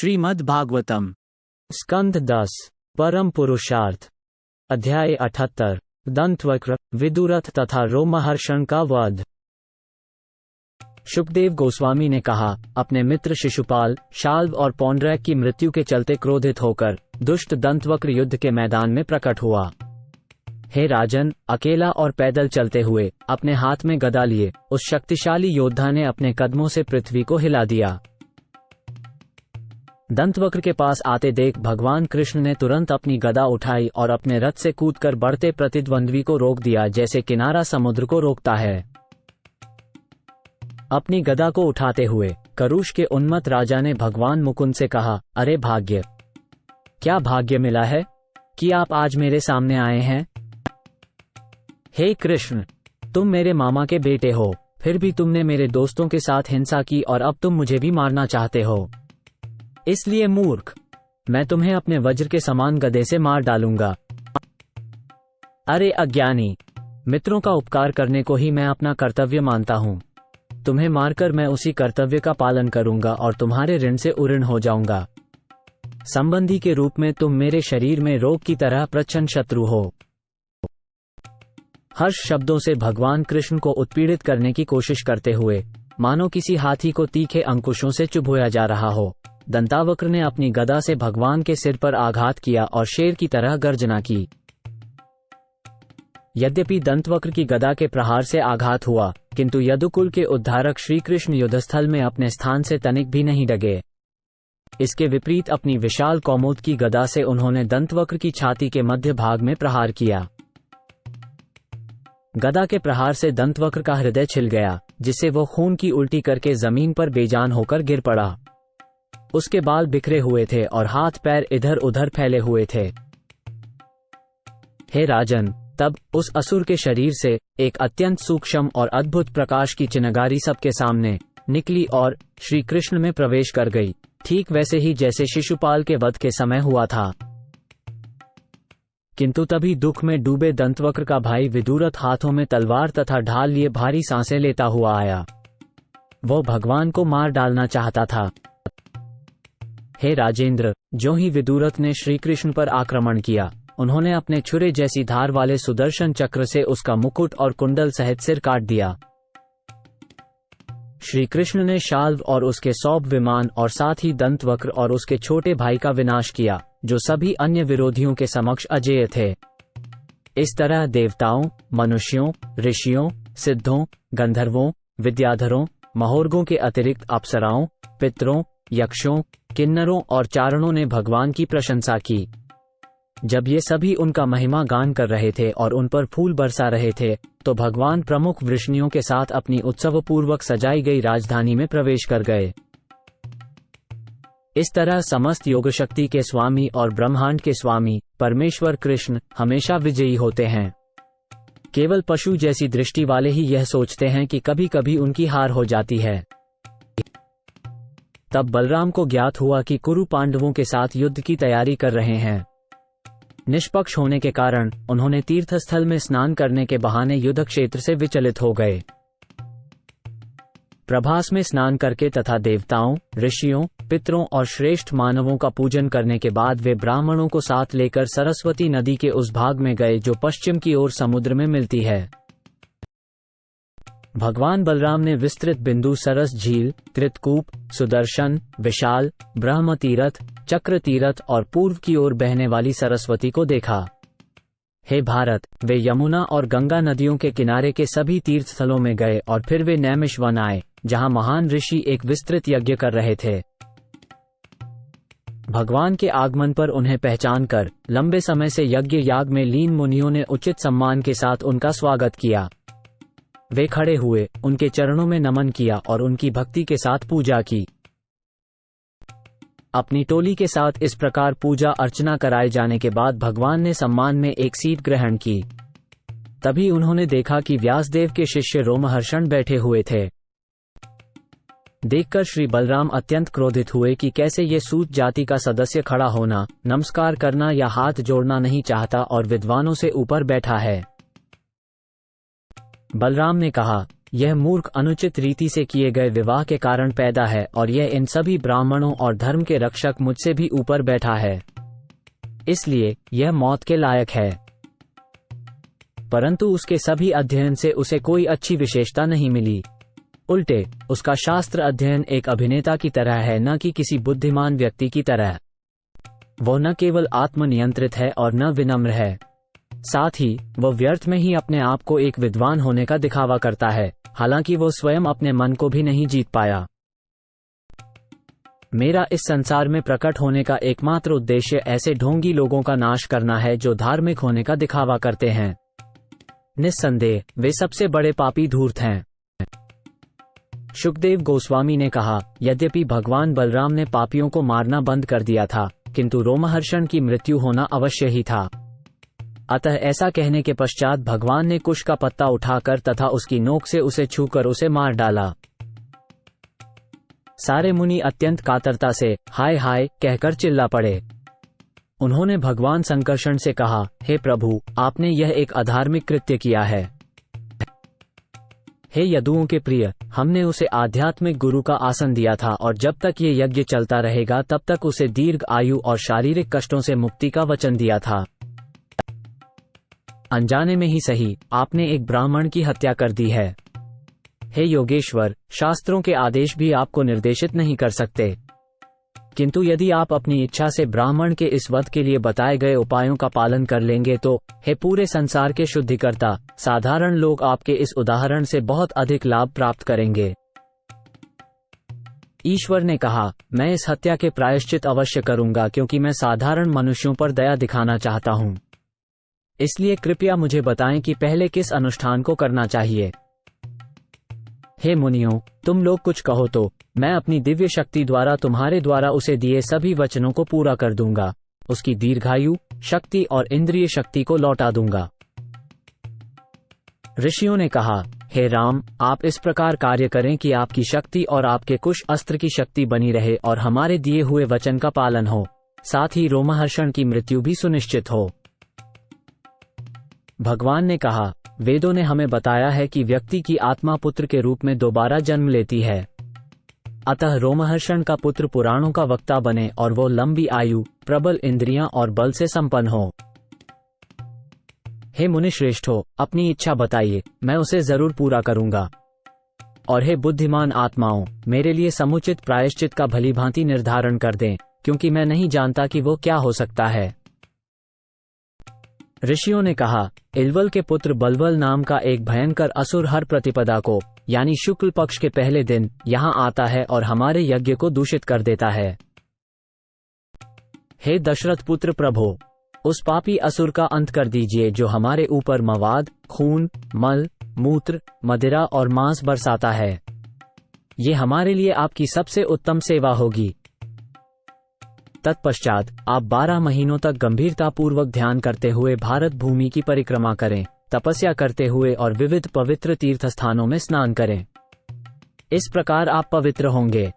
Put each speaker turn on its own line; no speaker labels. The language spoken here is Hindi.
श्रीमद् भागवतम
स्कंध 10 परम पुरुषार्थ अध्याय 78 दंतवक्र विदुरथ तथा रोमहर्षण का वध। शुकदेव गोस्वामी ने कहा, अपने मित्र शिशुपाल, शाल्व और पौंड्रैक की मृत्यु के चलते क्रोधित होकर दुष्ट दंतवक्र युद्ध के मैदान में प्रकट हुआ। हे राजन, अकेला और पैदल चलते हुए अपने हाथ में गदा लिए उस शक्तिशाली योद्धा ने अपने कदमों से पृथ्वी को हिला दिया। दंतवक्र के पास आते देख भगवान कृष्ण ने तुरंत अपनी गदा उठाई और अपने रथ से कूदकर बढ़ते प्रतिद्वंद्वी को रोक दिया, जैसे किनारा समुद्र को रोकता है। अपनी गदा को उठाते हुए करुष के उन्मत्त राजा ने भगवान मुकुंद से कहा, अरे भाग्य, क्या भाग्य मिला है कि आप आज मेरे सामने आए हैं। हे कृष्ण, तुम मेरे मामा के बेटे हो, फिर भी तुमने मेरे दोस्तों के साथ हिंसा की और अब तुम मुझे भी मारना चाहते हो। इसलिए मूर्ख, मैं तुम्हें अपने वज्र के समान गदे से मार डालूंगा। अरे अज्ञानी, मित्रों का उपकार करने को ही मैं अपना कर्तव्य मानता हूँ। तुम्हें मारकर मैं उसी कर्तव्य का पालन करूंगा और तुम्हारे ऋण से उऋण हो जाऊंगा। संबंधी के रूप में तुम मेरे शरीर में रोग की तरह प्रच्छन्न शत्रु हो। हर्ष शब्दों से भगवान कृष्ण को उत्पीड़ित करने की कोशिश करते हुए मानो किसी हाथी को तीखे अंकुशों से चुभोया जा रहा हो, दंतावक्र ने अपनी गदा से भगवान के सिर पर आघात किया और शेर की तरह गर्जना की। यद्यपि दंतवक्र की गदा के प्रहार से आघात हुआ, किंतु यदुकुल के उद्धारक श्री कृष्ण युद्धस्थल में अपने स्थान से तनिक भी नहीं डगे। इसके विपरीत अपनी विशाल कौमुद की गदा से उन्होंने दंतवक्र की छाती के मध्य भाग में प्रहार किया। गदा के प्रहार से दंतवक्र का हृदय छिल गया, जिससे वो खून की उल्टी करके जमीन पर बेजान होकर गिर पड़ा। उसके बाल बिखरे हुए थे और हाथ पैर इधर उधर फैले हुए थे। हे राजन, तब उस असुर के शरीर से एक अत्यंत सूक्ष्म और अद्भुत प्रकाश की चिनगारी सबके सामने निकली और श्री कृष्ण में प्रवेश कर गई, ठीक वैसे ही जैसे शिशुपाल के वध के समय हुआ था। किंतु तभी दुख में डूबे दंतवक्र का भाई विदुरथ हाथों में तलवार तथा ढाल लिए भारी सांसें लेता हुआ आया। वो भगवान को मार डालना चाहता था। हे राजेंद्र, जो ही विदुरथ ने श्री कृष्ण पर आक्रमण किया, उन्होंने अपने छुरे जैसी धार वाले सुदर्शन चक्र से उसका मुकुट और कुंडल सहित सिर काट दिया। श्री कृष्ण ने शाल्व और उसके सौभ विमान और साथ ही दंतवक्र और उसके छोटे भाई का विनाश किया, जो सभी अन्य विरोधियों के समक्ष अजेय थे। इस तरह देवताओं, मनुष्यों, ऋषियों, सिद्धों, गंधर्वों, विद्याधरों, महोर्गों के अतिरिक्त अप्सराओं, पितरों, यक्षों, किन्नरों और चारणों ने भगवान की प्रशंसा की। जब ये सभी उनका महिमा गान कर रहे थे और उन पर फूल बरसा रहे थे, तो भगवान प्रमुख वृष्णियों के साथ अपनी उत्सवपूर्वक सजाई गई राजधानी में प्रवेश कर गए। इस तरह समस्त योगशक्ति के स्वामी और ब्रह्मांड के स्वामी परमेश्वर कृष्ण हमेशा विजयी होते हैं। केवल पशु जैसी दृष्टि वाले ही यह सोचते हैं कि कभी कभी उनकी हार हो जाती है। तब बलराम को ज्ञात हुआ कि कुरु पांडवों के साथ युद्ध की तैयारी कर रहे हैं। निष्पक्ष होने के कारण उन्होंने तीर्थस्थल में स्नान करने के बहाने युद्ध क्षेत्र से विचलित हो गए। प्रभास में स्नान करके तथा देवताओं, ऋषियों, पितरों और श्रेष्ठ मानवों का पूजन करने के बाद वे ब्राह्मणों को साथ लेकर सरस्वती नदी के उस भाग में गए जो पश्चिम की ओर समुद्र में मिलती है। भगवान बलराम ने विस्तृत बिंदु सरस झील, कृतकूप, सुदर्शन, विशाल, ब्रह्म तीरथ, चक्र तीरथ और पूर्व की ओर बहने वाली सरस्वती को देखा। हे भारत, वे यमुना और गंगा नदियों के किनारे के सभी तीर्थ स्थलों में गए और फिर वे नैमिषवन आए, जहां महान ऋषि एक विस्तृत यज्ञ कर रहे थे। भगवान के आगमन पर उन्हें पहचान कर लंबे समय से यज्ञ याग में लीन मुनियों ने उचित सम्मान के साथ उनका स्वागत किया। वे खड़े हुए उनके चरणों में नमन किया और उनकी भक्ति के साथ पूजा की। अपनी टोली के साथ इस प्रकार पूजा अर्चना कराए जाने के बाद भगवान ने सम्मान में एक सीट ग्रहण की। तभी उन्होंने देखा कि व्यासदेव के शिष्य रोमहर्षण बैठे हुए थे। देखकर श्री बलराम अत्यंत क्रोधित हुए कि कैसे ये सूत जाति का सदस्य खड़ा होना, नमस्कार करना या हाथ जोड़ना नहीं चाहता और विद्वानों से ऊपर बैठा है। बलराम ने कहा, यह मूर्ख अनुचित रीति से किए गए विवाह के कारण पैदा है और यह इन सभी ब्राह्मणों और धर्म के रक्षक मुझसे भी ऊपर बैठा है, इसलिए यह मौत के लायक है। परंतु उसके सभी अध्ययन से उसे कोई अच्छी विशेषता नहीं मिली। उल्टे उसका शास्त्र अध्ययन एक अभिनेता की तरह है, न कि किसी बुद्धिमान व्यक्ति की तरह। वह न केवल आत्मनियंत्रित है और न विनम्र है, साथ ही वह व्यर्थ में ही अपने आप को एक विद्वान होने का दिखावा करता है, हालांकि वो स्वयं अपने मन को भी नहीं जीत पाया। मेरा इस संसार में प्रकट होने का एकमात्र उद्देश्य ऐसे ढोंगी लोगों का नाश करना है जो धार्मिक होने का दिखावा करते हैं। निस्संदेह वे सबसे बड़े पापी धूर्त हैं। शुकदेव गोस्वामी ने कहा, यद्यपि भगवान बलराम ने पापियों को मारना बंद कर दिया था, किंतु रोमहर्षण की मृत्यु होना अवश्य ही था। अतः ऐसा कहने के पश्चात भगवान ने कुश का पत्ता उठाकर तथा उसकी नोक से उसे छूकर उसे मार डाला। सारे मुनि अत्यंत कातरता से हाय हाय कहकर चिल्ला पड़े। उन्होंने भगवान संकर्षण से कहा, हे प्रभु, आपने यह एक अधार्मिक कृत्य किया है। हे यदुओं के प्रिय, हमने उसे आध्यात्मिक गुरु का आसन दिया था और जब तक ये यज्ञ चलता रहेगा तब तक उसे दीर्घ आयु और शारीरिक कष्टों से मुक्ति का वचन दिया था। अनजाने में ही सही आपने एक ब्राह्मण की हत्या कर दी है। हे योगेश्वर, शास्त्रों के आदेश भी आपको निर्देशित नहीं कर सकते, किंतु यदि आप अपनी इच्छा से ब्राह्मण के इस वध के लिए बताए गए उपायों का पालन कर लेंगे तो हे पूरे संसार के शुद्धिकर्ता, साधारण लोग आपके इस उदाहरण से बहुत अधिक लाभ प्राप्त करेंगे। ईश्वर ने कहा, मैं इस हत्या के प्रायश्चित अवश्य करूंगा क्योंकि मैं साधारण मनुष्यों पर दया दिखाना चाहता हूं। इसलिए कृपया मुझे बताएं कि पहले किस अनुष्ठान को करना चाहिए। हे मुनियों, तुम लोग कुछ कहो तो मैं अपनी दिव्य शक्ति द्वारा तुम्हारे द्वारा उसे दिए सभी वचनों को पूरा कर दूंगा, उसकी दीर्घायु, शक्ति और इंद्रिय शक्ति को लौटा दूंगा। ऋषियों ने कहा, हे राम, आप इस प्रकार कार्य करें कि आपकी शक्ति और आपके कुश अस्त्र की शक्ति बनी रहे और हमारे दिए हुए वचन का पालन हो, साथ ही रोमहर्षण की मृत्यु भी सुनिश्चित हो। भगवान ने कहा, वेदों ने हमें बताया है कि व्यक्ति की आत्मा पुत्र के रूप में दोबारा जन्म लेती है। अतः रोमहर्षण का पुत्र पुराणों का वक्ता बने और वो लंबी आयु, प्रबल इंद्रियां और बल से संपन्न हो। हे मुनिश्रेष्ठों, अपनी इच्छा बताइए, मैं उसे जरूर पूरा करूंगा। और हे बुद्धिमान आत्माओं, मेरे लिए समुचित प्रायश्चित का भलीभांति निर्धारण कर दें, क्योंकि मैं नहीं जानता कि वो क्या हो सकता है। ऋषियों ने कहा, इल्वल के पुत्र बलबल नाम का एक भयंकर असुर हर प्रतिपदा को, यानी शुक्ल पक्ष के पहले दिन, यहाँ आता है और हमारे यज्ञ को दूषित कर देता है। हे दशरथ पुत्र प्रभो, उस पापी असुर का अंत कर दीजिए जो हमारे ऊपर मवाद, खून, मल, मूत्र, मदिरा और मांस बरसाता है। ये हमारे लिए आपकी सबसे उत्तम सेवा होगी। तत्पश्चात आप 12 महीनों तक गंभीरतापूर्वक ध्यान करते हुए भारत भूमि की परिक्रमा करें, तपस्या करते हुए और विविध पवित्र तीर्थ स्थानों में स्नान करें। इस प्रकार आप पवित्र होंगे।